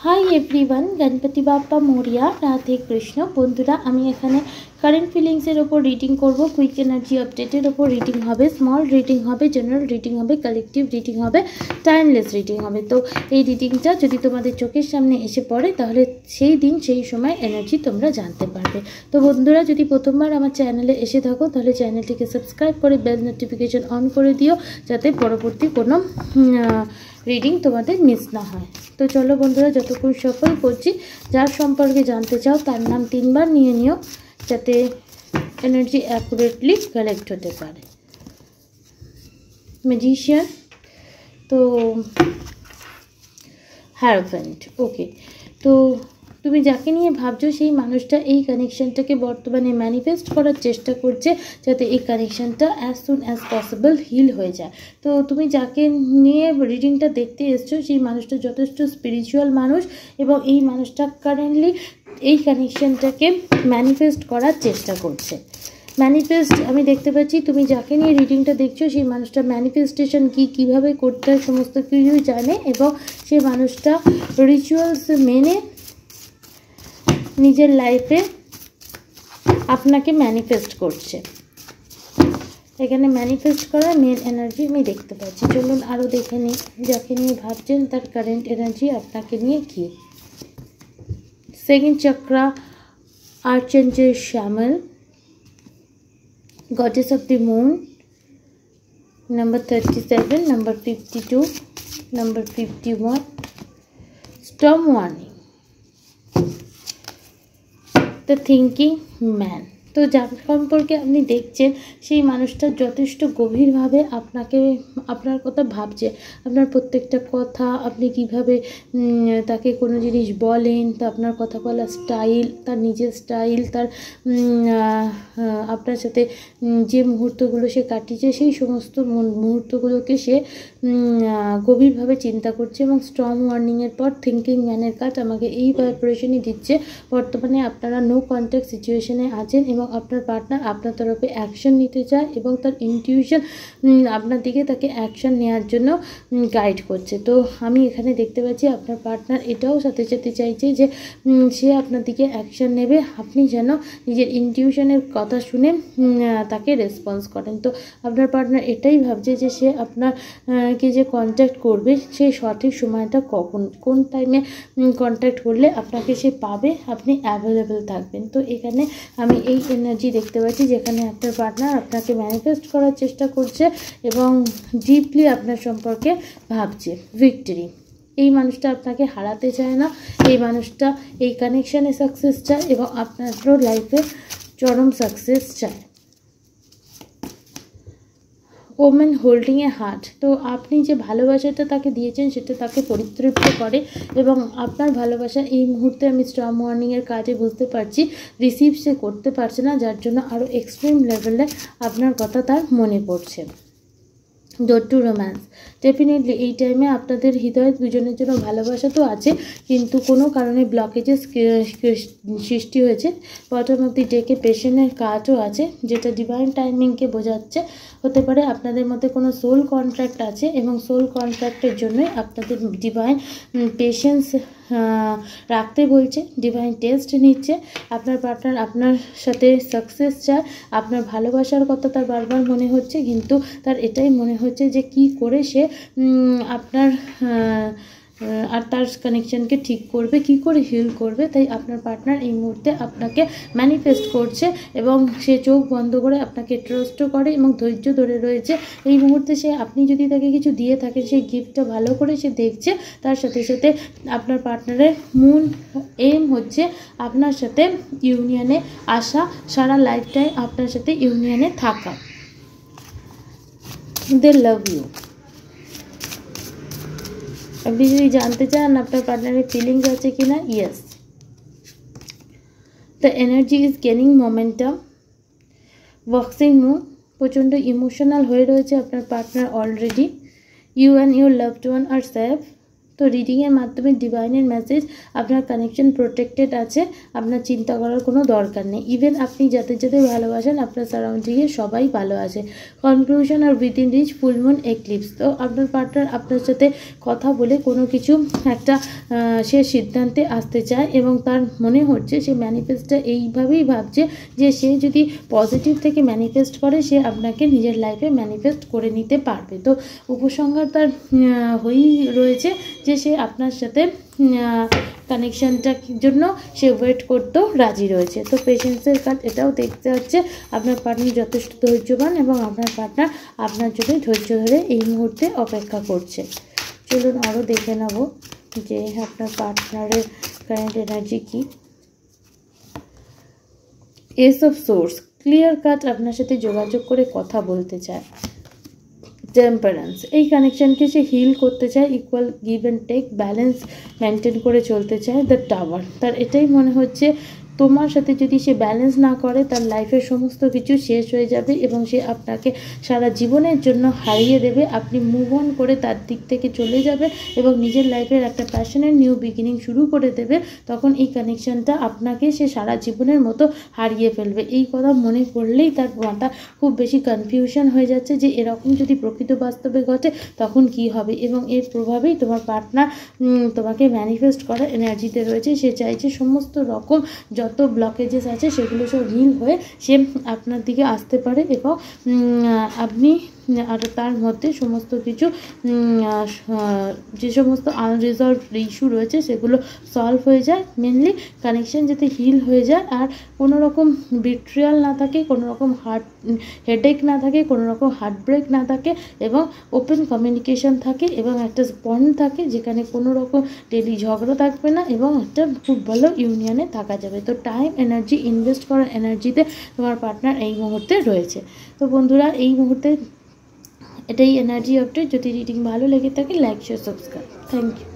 High everyone, Ganpati Bappa Morya, Radhe Krishna. বন্ধুরা, আমি এখানে কারেন্ট ফিলিংসের ওপর রিডিং করব। কুইক এনার্জি আপডেটের ওপর রিডিং হবে, স্মল রিডিং হবে, জেনারেল রিডিং হবে, কালেকটিভ রিডিং হবে, টাইমলেস রিডিং হবে। তো এই রিডিংটা যদি তোমাদের চোখের সামনে এসে পড়ে তাহলে সেই দিন সেই সময় এনার্জি তোমরা জানতে পারবে। তো বন্ধুরা, যদি প্রথমবার আমার চ্যানেলে এসে থাকো তাহলে চ্যানেলটিকে সাবস্ক্রাইব করে বেল নোটিফিকেশন অন করে দিও, যাতে পরবর্তী কোনো রিডিং তোমাদের মিস না হয়। তো চলো বন্ধুরা, যতক্ষণ সফল করছি, যার সম্পর্কে জানতে চাও তার নাম 3 বার নিয়ে নিও, যাতে এনার্জি অ্যাকুরেটলি কালেক্ট হতে পারে। ম্যাজিশিয়ান, তো হ্যারোফ্যান্ট। ওকে, তো তুমি যাকে নিয়ে ভাবছো সেই মানুষটা এই কানেকশানটাকে বর্তমানে ম্যানিফেস্ট করার চেষ্টা করছে, যাতে এই কানেকশানটা as soon as possible heal হয়ে যায়। তো তুমি যাকে নিয়ে রিডিংটা দেখতে এসছো সেই মানুষটা যথেষ্ট স্পিরিচুয়াল মানুষ, এবং এই মানুষটা কারেন্টলি এই কানেকশানটাকে ম্যানিফেস্ট করার চেষ্টা করছে। ম্যানিফেস্ট আমি দেখতে পাচ্ছি, তুমি যাকে নিয়ে রিডিংটা দেখছো সেই মানুষটা ম্যানিফেস্টেশন কীভাবে করতে হয় সমস্ত কিছুই জানে, এবং সেই মানুষটা রিচুয়ালস মেনে নিজের লাইফে আপনাকে ম্যানিফেস্ট করছে। এখানে ম্যানিফেস্ট করার মেন এনার্জি আমি দেখতে পাচ্ছি। চলুন আরও দেখে নিই যাকে নিয়ে ভাবছেন তার কারেন্ট এনার্জি আপনাকে নিয়ে কী। Second chakra, archangel Chamuel, goddess of the moon, number 37, number 52, number 51, storm warning, the thinking man. তো যার সম্পর্কে আপনি দেখছেন সেই মানুষটা যথেষ্ট গভীরভাবে আপনার কথা ভাবছে। আপনার প্রত্যেকটা কথা, আপনি কিভাবে তাকে কোনো জিনিস বলেন, তা আপনার কথা বলার স্টাইল, তার নিজের স্টাইল, তার আপনার সাথে যে মুহূর্তগুলো সে কাটিয়েছে সেই সমস্ত মুহূর্তগুলোকে সে গভীরভাবে চিন্তা করছে। এবং স্টর্ম ওয়ার্নিংয়ের পর থিঙ্কিং ম্যানের কাজ আমাকে এই ভাইব্রেশনই দিচ্ছে। বর্তমানে আপনারা নো কন্ট্যাক্ট সিচুয়েশনে আছেন এবং আপনার পার্টনার আপনার তরফে অ্যাকশন নিতে চায়, এবং তার ইনটিউশন আপনার দিকে তাকে অ্যাকশন নেওয়ার জন্য গাইড করছে। তো আমি এখানে দেখতে পাচ্ছি আপনার পার্টনার এটাও সাথে সাথে চাইছে যে সে আপনার দিকে অ্যাকশন নেবে, আপনি যেন নিজের ইনটিউশনের কথা শুনে তাকে রেসপন্স করেন। তো আপনার পার্টনার এটাই ভাবছে যে সে আপনাকে যে কন্ট্যাক্ট করবে সেই সঠিক সময়টা কখন, কোন টাইমে কন্ট্যাক্ট করলে আপনাকে সে পাবে, আপনি অ্যাভেলেবেল থাকবেন। তো এখানে আমি এই এনার্জি দেখতে পাচ্ছি যেখানে আপনার পার্টনার আপনাকে ম্যানিফেস্ট করার চেষ্টা করছে এবং ডিপলি আপনার সম্পর্কে ভাবছে। ভিক্টরি, এই মানুষটা আপনাকে হারাতে চায় না, এই মানুষটা এই কানেকশানে সাকসেস চায় এবং আপনারও লাইফে চরম সাকসেস চায়। ওমেন হোল্ডিং এ হার্ট, তো আপনি যে ভালোবাসাটা তাকে দিয়েছেন সেটা তাকে পরিতৃপ্ত করে, এবং আপনার ভালোবাসা এই মুহূর্তে আমি স্টর্ম ওয়ার্নিংয়ের কাজে বুঝতে পারছি রিসিভ সে করতে পারছে না, যার জন্য আরও এক্সট্রিম লেভেলে আপনার কথা তার মনে পড়ছে। ডোর টু রোম্যান্স, ডেফিনেটলি এই টাইমে আপনাদের হৃদয়ে দুজনের জন্য ভালোবাসা তো আছে, কিন্তু কোনো কারণে ব্লকেজেস সৃষ্টি হয়েছে। বটম অফ দি ডেকে পেশেন্টের কাজও আছে, যেটা ডিভাইন টাইমিংকে বোঝাচ্ছে। হতে পারে আপনাদের মধ্যে কোনো সোল কন্ট্রাক্ট আছে এবং সোল কন্ট্রাক্টের জন্যই আপনাদের ডিভাইন পেশেন্স রাখতে বলছে, ডিভাইন টেস্ট নিচ্ছে। আপনার পার্টনার আপনার সাথে সাকসেস চায়, আপনার ভালোবাসার কথা তার বারবার মনে হচ্ছে, কিন্তু তার এটাই মনে হচ্ছে যে কি করে সে আপনার আর তার কানেকশানকে ঠিক করবে, কি করে হিল করবে। তাই আপনার পার্টনার এই মুহূর্তে আপনাকে ম্যানিফেস্ট করছে এবং সে চোখ বন্ধ করে আপনাকে ট্রাস্টও করে এবং ধৈর্য ধরে রয়েছে। এই মুহূর্তে সে, আপনি যদি তাকে কিছু দিয়ে থাকেন, সেই গিফটটা ভালো করে সে দেখছে। তার সাথে সাথে আপনার পার্টনারের মূল এম হচ্ছে আপনার সাথে ইউনিয়নে আসা, সারা লাইফ টাইম আপনার সাথে ইউনিয়নে থাকা। দে লাভ ইউ। আপনি যদি জানতে চান আপনার পার্টনারের ফিলিংস আছে কি না, yes. The energy is gaining momentum. Waxing moon, প্রচণ্ড ইমোশনাল হয়ে রয়েছে আপনার partner already. You and your loved one are safe. তো রিডিংয়ের মাধ্যমে ডিভাইনের মেসেজ, আপনার কানেকশন প্রোটেক্টেড আছে, আপনার চিন্তা করার কোনো দরকার নেই। ইভেন আপনি যাদের যাদের ভালোবাসেন আপনার সারাউন্ডিংয়ে সবাই ভালো আছে। কনক্লুশন আর within reach full moon eclipse. তো আপনার পার্টনার আপনার সাথে কথা বলে কোনো কিছু একটা সে সিদ্ধান্তে আসতে চায় এবং তার মনে হচ্ছে সে ম্যানিফেস্টটা এইভাবেই ভাবছে যে সে যদি পজিটিভ থেকে ম্যানিফেস্ট করে সে আপনাকে নিজের লাইফে ম্যানিফেস্ট করে নিতে পারবে। তো উপসংহার তার হয়েই রয়েছে যে সে আপনার সাথে কানেকশানটার জন্য সে ওয়েট করতেও রাজি রয়েছে। তো পেশেন্সের কার্ড এটাও দেখতে হচ্ছে আপনার পার্টনার যথেষ্ট ধৈর্যবান এবং আপনার পার্টনার আপনার জন্য ধৈর্য ধরে এই মুহূর্তে অপেক্ষা করছে। চলুন আরও দেখে নেব যে আপনার পার্টনারের কারেন্ট এনার্জি কী। Ace of swords, clear cut আপনার সাথে যোগাযোগ করে কথা বলতে চায়। টেম্পারেন্স, এই কানেকশানকে সে হিল করতে চায়, equal give and take balance maintain করে চলতে চায়। দ্য টাওয়ার, তার এটাই মনে হচ্ছে তোমার সাথে যদি সে ব্যালেন্স না করে তার লাইফের সমস্ত কিছু শেষ হয়ে যাবে এবং সে আপনাকে সারা জীবনের জন্য হারিয়ে দেবে। আপনি মুভ অন করে তার দিক থেকে চলে যাবে এবং নিজের লাইফের একটা প্যাশনের নিউ বিগিনিং শুরু করে দেবে। তখন এই কানেকশানটা আপনাকে সে সারা জীবনের মতো হারিয়ে ফেলবে। এই কথা মনে পড়লেই তার মাথা খুব বেশি কনফিউশন হয়ে যাচ্ছে যে এরকম যদি প্রকৃত বাস্তবে ঘটে তখন কি হবে, এবং এর প্রভাবেই তোমার পার্টনার তোমাকে ম্যানিফেস্ট করার এনার্জিতে রয়েছে। সে চাইছে সমস্ত রকম যত ব্লকেজেস আছে সেগুলো সব হিল হয়ে সে আপনার দিকে আসতে পারে এবং আপনি আর তার মধ্যে সমস্ত কিছু যে সমস্ত আনরিজলভ ইস্যু রয়েছে সেগুলো সলভ হয়ে যায়। মেনলি কানেকশান যাতে হিল হয়ে যায় আর কোনো রকম বিট্রিয়াল না থাকে, কোনো রকম হেডেক না থাকে, কোনো রকম হার্ট ব্রেক না থাকে এবং ওপেন কমিউনিকেশন থাকে এবং একটা বন্ড থাকে যেখানে কোনো রকম ডেলি ঝগড়া থাকবে না এবং একটা খুব ভালো ইউনিয়নে থাকা যাবে। তো টাইম এনার্জি ইনভেস্ট করার এনার্জিতে তোমার পার্টনার এই মুহূর্তে রয়েছে। তো বন্ধুরা এই মুহূর্তে এটাই এনার্জি আপডেট। যদি রিডিং ভালো লেগে থাকে like share subscribe. Thank you.